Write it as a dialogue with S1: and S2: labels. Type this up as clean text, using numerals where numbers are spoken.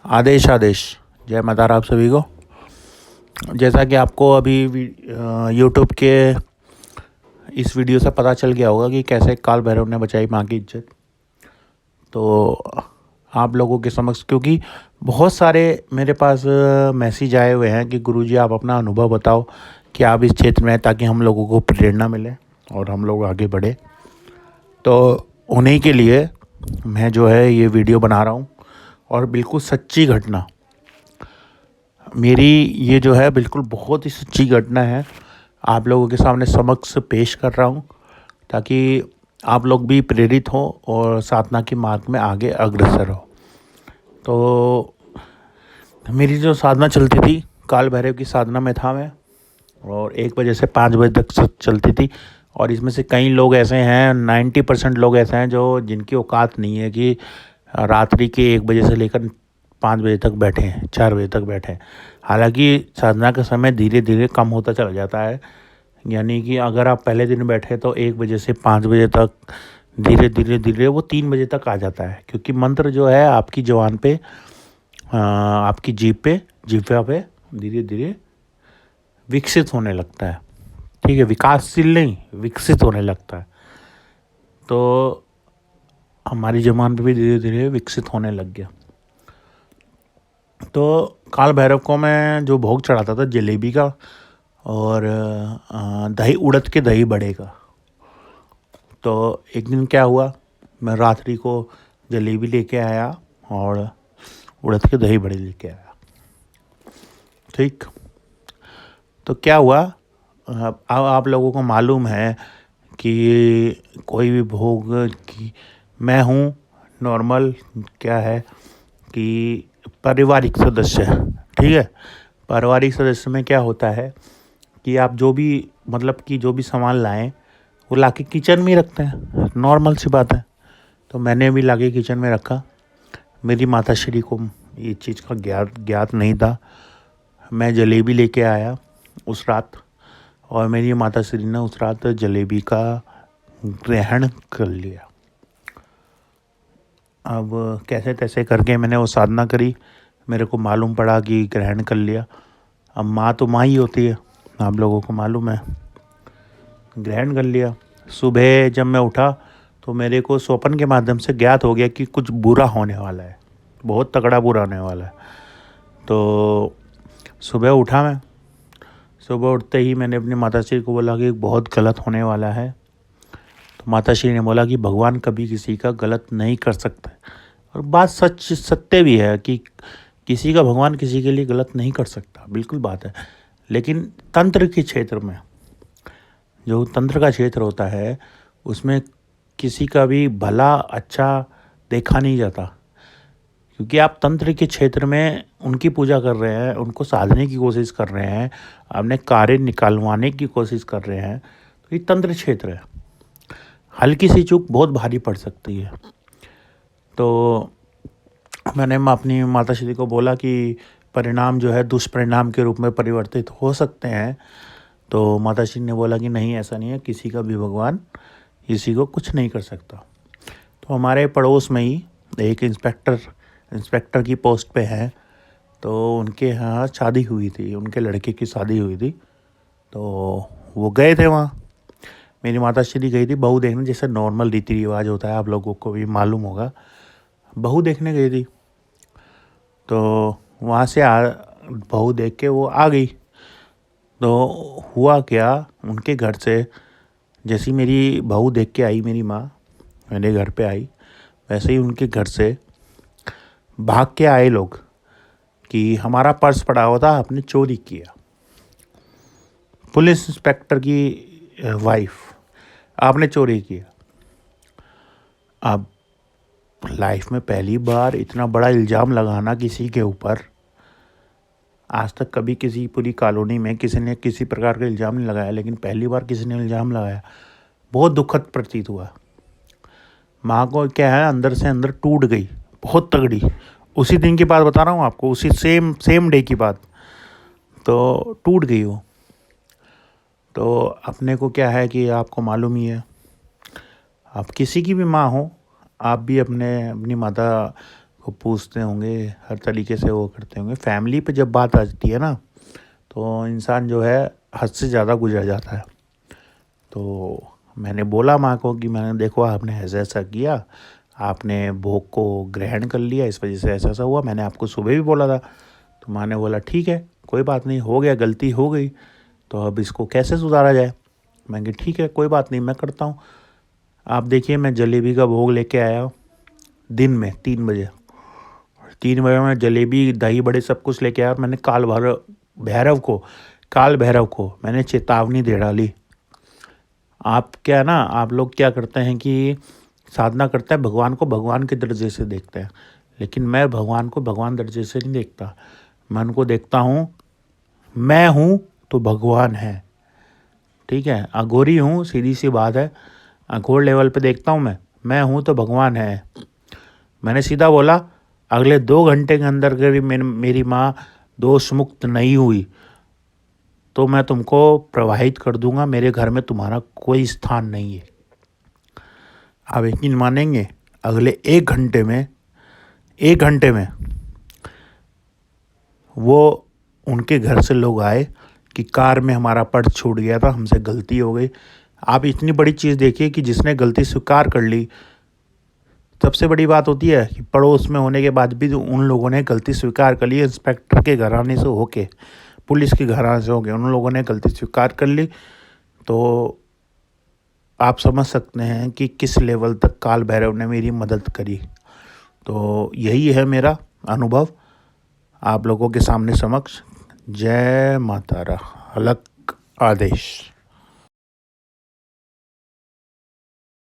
S1: आदेश आदेश। जय माता रा आप सभी को। जैसा कि आपको अभी यूट्यूब के इस वीडियो से पता चल गया होगा कि कैसे काल भैरव ने बचाई माँ की इज्जत। तो आप लोगों के समक्ष, क्योंकि बहुत सारे मेरे पास मैसेज आए हुए हैं कि गुरुजी आप अपना अनुभव बताओ कि आप इस क्षेत्र में हैं, ताकि हम लोगों को प्रेरणा मिले और हम लोग आगे बढ़े। तो उन्हीं के लिए मैं जो है ये वीडियो बना रहा हूँ और बिल्कुल सच्ची घटना मेरी ये जो है बिल्कुल बहुत ही सच्ची घटना है, आप लोगों के सामने समक्ष पेश कर रहा हूँ ताकि आप लोग भी प्रेरित हो और साधना के मार्ग में आगे अग्रसर हो। तो मेरी जो साधना चलती थी, काल भैरव की साधना में था मैं, और 1 बजे से 5 बजे तक चलती थी। और इसमें से कई लोग ऐसे हैं, 90% लोग ऐसे हैं जो जिनकी औकात नहीं है कि रात्रि के 1 बजे से लेकर 5 बजे तक बैठे हैं, 4 बजे तक बैठे हैं। हालांकि साधना का समय धीरे धीरे कम होता चला जाता है, यानी कि अगर आप पहले दिन बैठे तो 1 बजे से 5 बजे तक धीरे धीरे धीरे वो 3 बजे तक आ जाता है, क्योंकि मंत्र जो है आपकी जवान पे, आपकी जीभ पे, जिह्वा पे धीरे धीरे विकसित होने लगता है। ठीक है, विकासशील नहीं, विकसित होने लगता है। तो हमारी जबान पे भी धीरे धीरे विकसित होने लग गया। तो काल भैरव को मैं जो भोग चढ़ाता था जलेबी का और दही, उड़द के दही बड़े का। तो एक दिन क्या हुआ, मैं रात्रि को जलेबी लेके आया और उड़द के दही बड़े लेके आया। ठीक, तो क्या हुआ, अब आप लोगों को मालूम है कि कोई भी भोग की, मैं हूँ नॉर्मल, क्या है कि पारिवारिक सदस्य है। ठीक है, पारिवारिक सदस्य में क्या होता है कि आप जो भी, मतलब कि जो भी सामान लाएं वो लाके किचन में ही रखते हैं, नॉर्मल सी बात है। तो मैंने भी लाके किचन में रखा। मेरी माता श्री को ये चीज़ का ज्ञात नहीं था। मैं जलेबी लेके आया उस रात और मेरी माता श्री ने उस रात जलेबी का ग्रहण कर लिया। अब कैसे तैसे करके मैंने वो साधना करी, मेरे को मालूम पड़ा कि ग्रहण कर लिया। अब माँ तो माँ ही होती है, आप लोगों को मालूम है। ग्रहण कर लिया। सुबह जब मैं उठा तो मेरे को स्वप्न के माध्यम से ज्ञात हो गया कि कुछ बुरा होने वाला है, बहुत तगड़ा बुरा होने वाला है। तो सुबह उठा मैं, सुबह उठते ही मैंने अपनी माताश्री को बोला कि बहुत गलत होने वाला है। तो माताश्री ने बोला कि भगवान कभी किसी का गलत नहीं कर सकता। और बात सत्य भी है कि किसी का भगवान किसी के लिए गलत नहीं कर सकता, बिल्कुल बात है। लेकिन तंत्र के क्षेत्र में, जो तंत्र का क्षेत्र होता है, उसमें किसी का भी भला अच्छा देखा नहीं जाता, क्योंकि आप तंत्र के क्षेत्र में उनकी पूजा कर रहे हैं, उनको साधने की कोशिश कर रहे हैं, अपने कार्य निकालवाने की कोशिश कर रहे हैं। तो ये तंत्र क्षेत्र है, हल्की सी चूक बहुत भारी पड़ सकती है। तो मैंने अपनी माताश्री को बोला कि परिणाम जो है दुष्परिणाम के रूप में परिवर्तित हो सकते हैं। तो माताश्री ने बोला कि नहीं, ऐसा नहीं है, किसी का भी भगवान किसी को कुछ नहीं कर सकता। तो हमारे पड़ोस में ही एक इंस्पेक्टर की पोस्ट पे है, तो उनके यहाँ शादी हुई थी, उनके लड़के की शादी हुई थी। तो वो गए थे वहाँ, मेरी माताश्री गई थी बहू देखने, जैसे नॉर्मल रीति रिवाज होता है, आप लोगों को भी मालूम होगा, बहू देखने गई थी। तो वहाँ से बहू देख के वो आ गई। तो हुआ क्या, उनके घर से जैसी मेरी बहू देख के आई, मेरी माँ मेरे घर पे आई, वैसे ही उनके घर से भाग के आए लोग कि हमारा पर्स पड़ा हुआ था, आपने चोरी किया। पुलिस इंस्पेक्टर की वाइफ, आपने चोरी किया। अब लाइफ में पहली बार इतना बड़ा इल्ज़ाम लगाना किसी के ऊपर, आज तक कभी किसी पूरी कॉलोनी में किसी ने किसी प्रकार का इल्ज़ाम नहीं लगाया, लेकिन पहली बार किसी ने इल्ज़ाम लगाया। बहुत दुखद प्रतीत हुआ। माँ को क्या है, अंदर से अंदर टूट गई, बहुत तगड़ी। उसी दिन की बात बता रहा हूँ आपको, उसी सेम डे की बात। तो टूट गई वो। तो अपने को क्या है कि आपको मालूम ही है, आप किसी की भी माँ हो, आप भी अपनी माता वो पूछते होंगे, हर तरीके से वो करते होंगे। फैमिली पे जब बात आती है ना, तो इंसान जो है हद से ज़्यादा गुजर जाता है। तो मैंने बोला माँ को कि मैंने देखो आपने ऐसा ऐसा किया, आपने भोग को ग्रहण कर लिया, इस वजह से ऐसा ऐसा हुआ, मैंने आपको सुबह भी बोला था। तो माँ ने बोला ठीक है, कोई बात नहीं, हो गया, गलती हो गई, तो अब इसको कैसे सुधारा जाए। मैंने कहा ठीक है, कोई बात नहीं, मैं करता हूँ। आप देखिए, मैं जलेबी का भोग लेके आया दिन में 3 बजे। 3 बजे मैं जलेबी, दही बड़े सब कुछ लेके आया, और मैंने काल भैरव को मैंने चेतावनी दे डाली। आप क्या ना, आप लोग क्या करते हैं कि साधना करते हैं, भगवान को भगवान के दर्जे से देखते हैं, लेकिन मैं भगवान को भगवान दर्जे से नहीं देखता। मैं उनको देखता हूँ, मैं हूँ तो भगवान है, ठीक है। अघोरी हूँ, सीधी सी बात है, अघोर लेवल पे देखता हूँ मैं हूँ तो भगवान है। मैंने सीधा बोला, अगले 2 घंटे के अंदर अगर मेरी माँ दोष मुक्त नहीं हुई तो मैं तुमको प्रवाहित कर दूंगा, मेरे घर में तुम्हारा कोई स्थान नहीं है। आप यकीन मानेंगे, अगले 1 घंटे में वो उनके घर से लोग आए कि कार में हमारा पर्स छूट गया था, हमसे गलती हो गई। आप इतनी बड़ी चीज़ देखिए कि जिसने गलती स्वीकार कर ली। सबसे बड़ी बात होती है कि पड़ोस में होने के बाद भी उन लोगों ने गलती स्वीकार कर ली, इंस्पेक्टर के घराने से होके, पुलिस के घराने से होके उन लोगों ने गलती स्वीकार कर ली। तो आप समझ सकते हैं कि किस लेवल तक काल भैरव ने मेरी मदद करी। तो यही है मेरा अनुभव आप लोगों के सामने समक्ष। जय माता रा, अलग आदेश।